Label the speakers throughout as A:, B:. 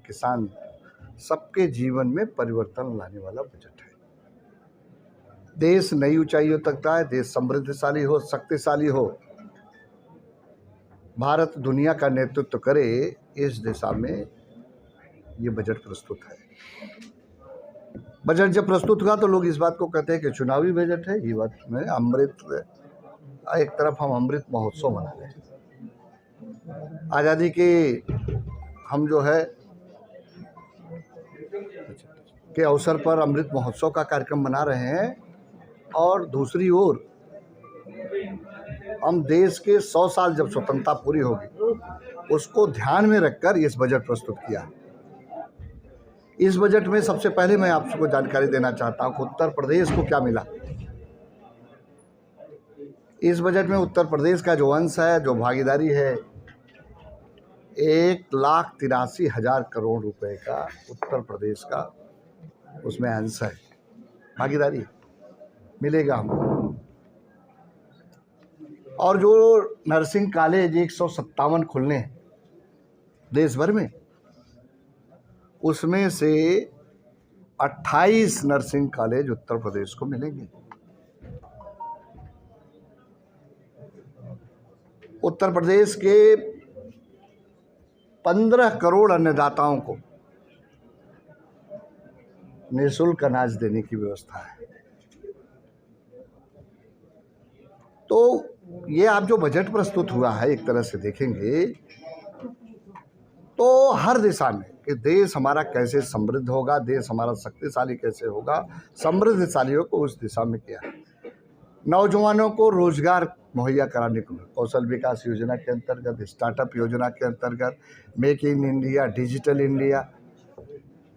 A: किसान सबके जीवन में परिवर्तन लाने वाला बजट है। देश नई ऊंचाइयों तक जाए, देश समृद्धशाली हो, शक्तिशाली हो, भारत दुनिया का नेतृत्व करे, इस दिशा में ये बजट प्रस्तुत है। बजट जब प्रस्तुत हुआ तो लोग इस बात को कहते हैं कि चुनावी बजट है। ये बात में एक तरफ हम अमृत महोत्सव मना रहे हैं, आज़ादी के हम जो है के अवसर पर अमृत महोत्सव का कार्यक्रम मना रहे हैं, और दूसरी ओर हम देश के 100 साल जब स्वतंत्रता पूरी होगी उसको ध्यान में रखकर इस बजट प्रस्तुत किया। इस बजट में सबसे पहले मैं आपको जानकारी देना चाहता हूं कि उत्तर प्रदेश को क्या मिला। इस बजट में उत्तर प्रदेश का जो अंश है, जो भागीदारी है, 1,83,000 करोड़ रुपए का उत्तर प्रदेश का उसमें अंश है, भागीदारी मिलेगा हमको। और जो नर्सिंग कॉलेज 157 खुलने हैं देश भर में, उसमें से 28 नर्सिंग कॉलेज उत्तर प्रदेश को मिलेंगे। उत्तर प्रदेश के 15 करोड़ अन्नदाताओं को निःशुल्क अनाज देने की व्यवस्था है। तो ये आप जो बजट प्रस्तुत हुआ है, एक तरह से देखेंगे तो हर दिशा में कि देश हमारा कैसे समृद्ध होगा, देश हमारा शक्तिशाली कैसे होगा, समृद्धशालियों को उस दिशा में किया है। नौजवानों को रोजगार मुहैया कराने को कौशल विकास योजना के अंतर्गत, स्टार्टअप योजना के अंतर्गत, make in India, digital India,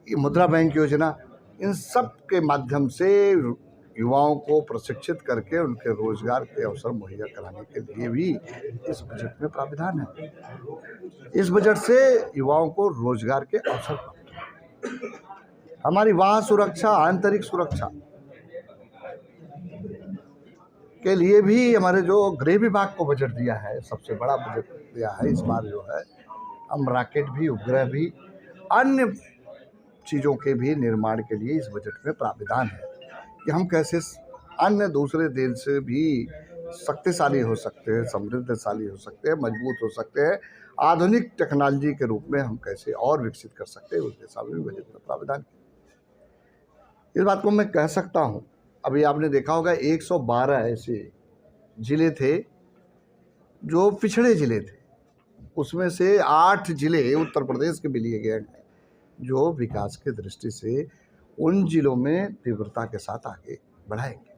A: मुद्रा बैंक योजना, इन सब के माध्यम से युवाओं को प्रशिक्षित करके उनके रोजगार के अवसर मुहैया कराने के लिए भी इस बजट में प्रावधान है। इस बजट से युवाओं को रोजगार के अवसर प्राप्त, हमारी वाह सुरक्षा, आंतरिक सुरक्षा के लिए भी हमारे जो गृह विभाग को बजट दिया है, सबसे बड़ा बजट दिया है इस बार जो है। हम रॉकेट भी, उपग्रह भी, अन्य चीज़ों के भी निर्माण के लिए इस बजट में प्रावधान है कि हम कैसे अन्य दूसरे देश से भी शक्तिशाली हो सकते हैं, समृद्धशाली हो सकते हैं, मजबूत हो सकते हैं, आधुनिक टेक्नोलॉजी के रूप में हम कैसे और विकसित कर सकते हैं, उस दिशा में भी बजट में प्रावधान। इस बात को मैं कह सकता हूँ, अभी आपने देखा होगा 112 ऐसे जिले थे जो पिछड़े जिले थे, उसमें से 8 जिले उत्तर प्रदेश के भी लिए गए हैं जो विकास की दृष्टि से उन जिलों में तीव्रता के साथ आगे बढ़ाएंगे।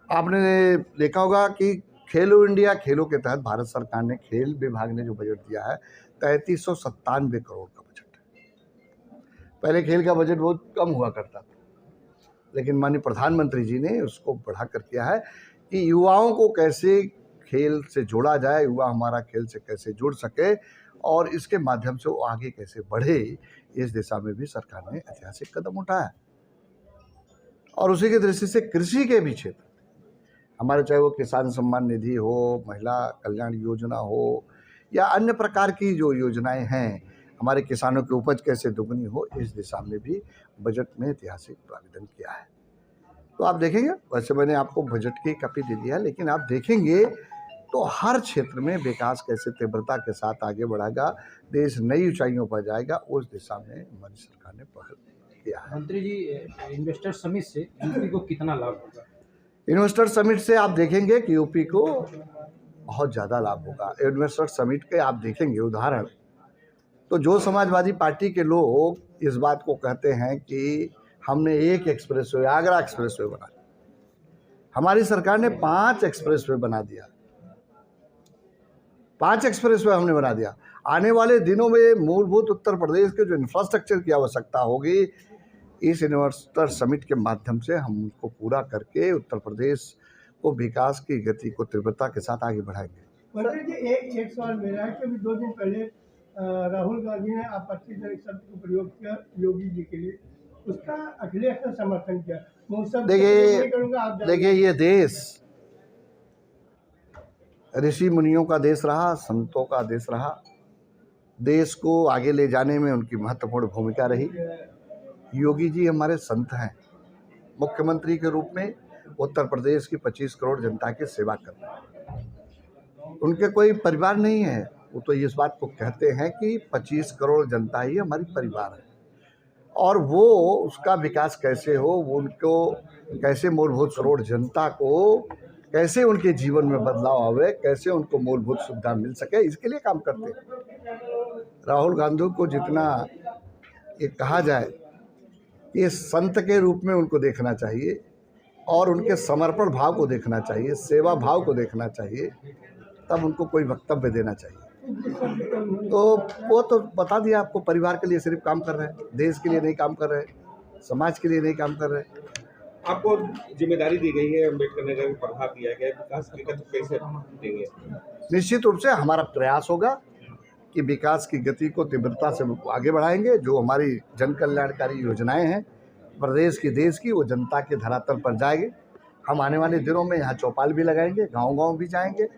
A: आपने देखा होगा कि खेलो इंडिया, खेलों के तहत भारत सरकार ने, खेल विभाग ने जो बजट दिया है 3397 करोड़ का बजट है। पहले खेल का बजट बहुत कम हुआ करता था, लेकिन माननीय प्रधानमंत्री जी ने उसको बढ़ाकर किया है कि युवाओं को कैसे खेल से जोड़ा जाए, युवा हमारा खेल से कैसे जुड़ सके और इसके माध्यम से वो आगे कैसे बढ़े, इस दिशा में भी सरकार ने ऐतिहासिक कदम उठाया। और उसी की दृष्टि से कृषि के भी क्षेत्र हमारे, चाहे वो किसान सम्मान निधि हो, महिला कल्याण योजना हो, या अन्य प्रकार की जो योजनाएं हैं, हमारे किसानों की उपज कैसे दुगनी हो, इस दिशा में भी बजट में ऐतिहासिक प्रावधान किया है। तो आप देखेंगे, वैसे मैंने आपको बजट की कॉपी दे दिया, लेकिन आप देखेंगे तो हर क्षेत्र में विकास कैसे तीव्रता के साथ आगे बढ़ेगा, देश नई ऊंचाइयों पर जाएगा, उस दिशा में हमारी सरकार ने पहल किया है।
B: मंत्री जी, इन्वेस्टर समिट से यूपी को कितना लाभ होगा?
A: इन्वेस्टर समिट से आप देखेंगे कि यूपी को बहुत ज़्यादा लाभ होगा। इन्वेस्टर समिट के आप देखेंगे उदाहरण, तो जो समाजवादी पार्टी के लोग इस बात को कहते हैं कि हमने एक एक्सप्रेसवे, आगरा एक्सप्रेसवे बना दिया, हमारी सरकार ने 5 एक्सप्रेसवे बना दिया, 5 एक्सप्रेसवे हमने बना दिया। आने वाले दिनों में मूलभूत उत्तर प्रदेश के जो इंफ्रास्ट्रक्चर की आवश्यकता होगी, इस इन्वेस्टर समिट के माध्यम से हम उसको पूरा करके उत्तर प्रदेश को विकास की गति को तीव्रता के साथ आगे बढ़ाएंगे।
C: मंत्री जी, एक सवाल मेरा है कि अभी 2 दिन पहले राहुल गांधी ने आपत्तिजनक शब्द का प्रयोग किया योगी जी के लिए, उसका अखिलेश ने समर्थन किया।
A: देखिए ये देश ऋषि मुनियों का देश रहा, संतों का देश रहा, देश को आगे ले जाने में उनकी महत्वपूर्ण भूमिका रही। योगी जी हमारे संत हैं। मुख्यमंत्री के रूप में उत्तर प्रदेश की 25 करोड़ जनता की सेवा कर रहे हैं। उनके कोई परिवार नहीं है, वो तो इस बात को कहते हैं कि 25 करोड़ जनता ही हमारी परिवार है, और वो उसका विकास कैसे हो, वो उनको कैसे मूलभूत करोड़ जनता को कैसे उनके जीवन में बदलाव आवे, कैसे उनको मूलभूत सुविधा मिल सके, इसके लिए काम करते हैं। राहुल गांधी को जितना ये कहा जाए, ये संत के रूप में उनको देखना चाहिए और उनके समर्पण भाव को देखना चाहिए, सेवा भाव को देखना चाहिए, तब उनको कोई वक्तव्य देना चाहिए। तो वो तो बता दिया आपको, परिवार के लिए सिर्फ काम कर रहे हैं, देश के लिए नहीं काम कर रहे, समाज के लिए नहीं काम कर रहे।
D: आपको जिम्मेदारी दी गई है, अम्बेडकर नगर में प्रभाव दिया गया है, विकास की गति कैसे देंगे?
A: निश्चित रूप से हमारा प्रयास होगा कि विकास की गति को तीव्रता से आगे बढ़ाएंगे। जो हमारी जन कल्याणकारी योजनाएं हैं प्रदेश की, देश की, वो जनता के धरातल पर जाएंगे। हम आने वाले दिनों में यहाँ चौपाल भी लगाएंगे, गांव-गांव भी जाएंगे,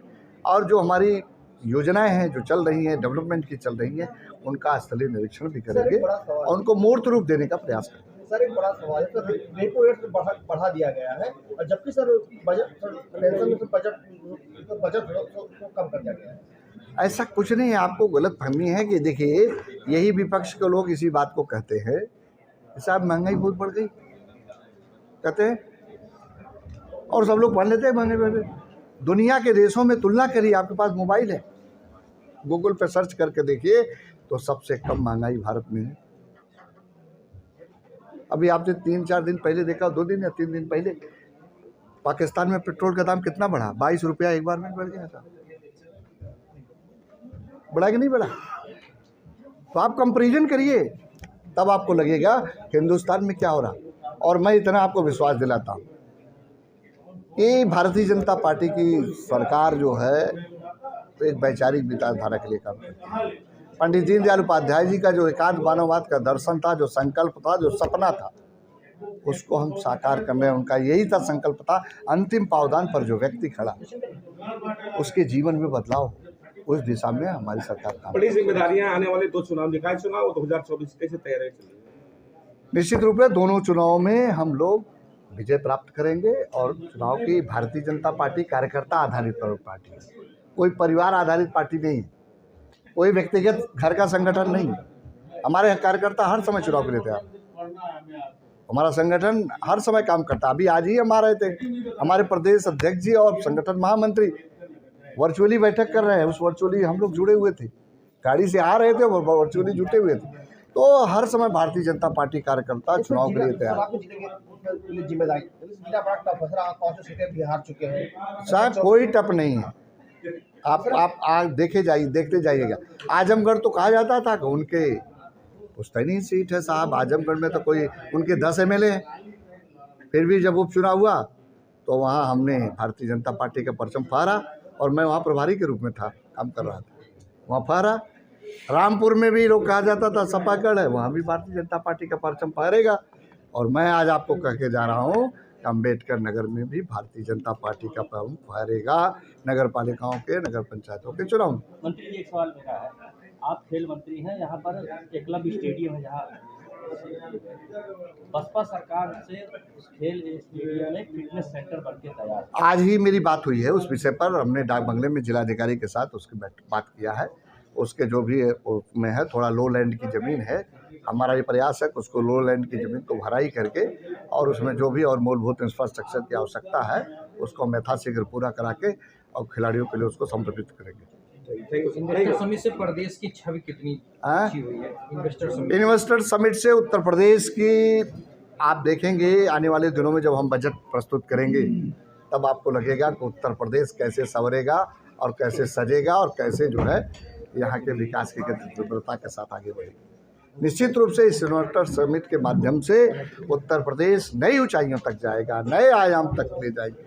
A: और जो हमारी योजनाएं हैं जो चल रही हैं, डेवलपमेंट की चल रही हैं, उनका स्थलीय निरीक्षण भी करेंगे और उनको मूर्त रूप देने का प्रयास करेंगे।
E: सर, एक बड़ा सवाल है, सर रेपो रेट बढ़ा दिया गया है, और जबकि सर पेंशन में बजट को कम कर दिया गया है।
A: ऐसा कुछ नहीं है, आपको गलतफहमी है कि देखिए, यही विपक्ष के लोग इसी बात को कहते हैं, साहब महंगाई बहुत बढ़ गई कहते हैं, और सब लोग पढ़ लेते हैं महंगाई बढ़ गई। दुनिया के देशों में तुलना करिए, आपके पास मोबाइल है, गूगल पे सर्च करके देखिए तो सबसे कम महंगाई भारत में है। अभी आपने 3-4 दिन पहले देखा, 2 दिन या 3 दिन पहले, पाकिस्तान में पेट्रोल का दाम कितना बढ़ा, 22 रुपया एक बार में बढ़ गया था। बढ़ा कि नहीं बढ़ा? तो आप कंपैरिजन करिए, तब आपको लगेगा कि हिंदुस्तान में क्या हो रहा। और मैं इतना आपको विश्वास दिलाता हूँ कि भारतीय जनता पार्टी की सरकार जो है तो एक वैचारिक विचारधारा के लिए काम करती है। पंडित दीनदयाल उपाध्याय जी का जो एकांत मानववाद का दर्शन था, जो संकल्प था, जो सपना था, उसको हम साकार कर रहे हैं। उनका यही था संकल्प था, अंतिम पावदान पर जो व्यक्ति खड़ा उसके जीवन में बदलाव हो, उस दिशा में हमारी सरकार काम।
D: बड़ी जिम्मेदारियां आने वाले 2 चुनाव, निकाय चुनाव और 2024 कैसे तैयारी चलेगी?
A: निश्चित रूप से दोनों चुनाव में हम लोग विजय प्राप्त करेंगे, और चुनाव की भारतीय जनता पार्टी कार्यकर्ता आधारित पार्टी है, कोई परिवार आधारित पार्टी नहीं है, कोई व्यक्तिगत घर का संगठन नहीं है। हमारे कार्यकर्ता हर समय चुनाव के लिए तैयार, हमारा संगठन हर समय काम करता। अभी आज ही हम आ रहे थे, हमारे प्रदेश अध्यक्ष जी और संगठन महामंत्री वर्चुअली बैठक कर रहे हैं, उस वर्चुअली हम लोग जुड़े हुए थे, गाड़ी से आ रहे थे, वर्चुअली जुटे हुए थे। तो हर समय भारतीय जनता पार्टी कार्यकर्ता चुनाव के लिए तैयार। साहब कोई टप नहीं है, आप देखते जाइएगा। आजमगढ़ तो कहा जाता था कि उनके पुश्तैनी सीट है साहब, आजमगढ़ में तो कोई उनके 10 MLA हैं, फिर भी जब उपचुनाव हुआ तो वहाँ हमने भारतीय जनता पार्टी का परचम फहरा, और मैं वहाँ प्रभारी के रूप में था, काम कर रहा था, वहाँ फहरा। रामपुर में भी लोग कहा जाता था सपागढ़ है, वहाँ भी भारतीय जनता पार्टी का परचम फहरेगा। और मैं आज आपको कह के जा रहा हूँ कि अम्बेडकर नगर में भी भारतीय जनता पार्टी का परचम फहरेगा, नगर पालिकाओं के, नगर पंचायतों के चुनाव में।
B: मंत्री जी, एक सवाल मेरा है, आप खेल मंत्री हैं, यहाँ पर एकलव्य स्टेडियम है, जहाँ बसपा सरकार से उस खेल स्टेडियम में फिटनेस सेंटर बनके तैयार। आज
A: ही मेरी बात हुई है उस विषय पर, हमने डाक बंगले में जिलाधिकारी के साथ उसकी बात किया है। उसके जो भी उसमें है, थोड़ा लो लैंड की ज़मीन है, हमारा ये प्रयास है कि उसको लो लैंड की ज़मीन को भराई करके, और उसमें जो भी और मूलभूत इंफ्रास्ट्रक्चर की आवश्यकता है उसको हम यथाशीघ्र पूरा करा के और खिलाड़ियों के लिए उसको समर्पित करेंगे।
B: इन्वेस्टर समिट से प्रदेश की छवि कितनी अच्छी हुई है?
A: इन्वेस्टर समिट से उत्तर प्रदेश की आप देखेंगे, आने वाले दिनों में जब हम बजट प्रस्तुत करेंगे तब आपको लगेगा कि उत्तर प्रदेश कैसे संवरेगा और कैसे सजेगा और कैसे जो है यहाँ के विकास की गति तीव्रता के साथ आगे बढ़ेगी। निश्चित रूप से इस इन्वेस्टर समिट के माध्यम से उत्तर प्रदेश नई ऊंचाइयों तक जाएगा, नए आयाम तक ले जाएगी।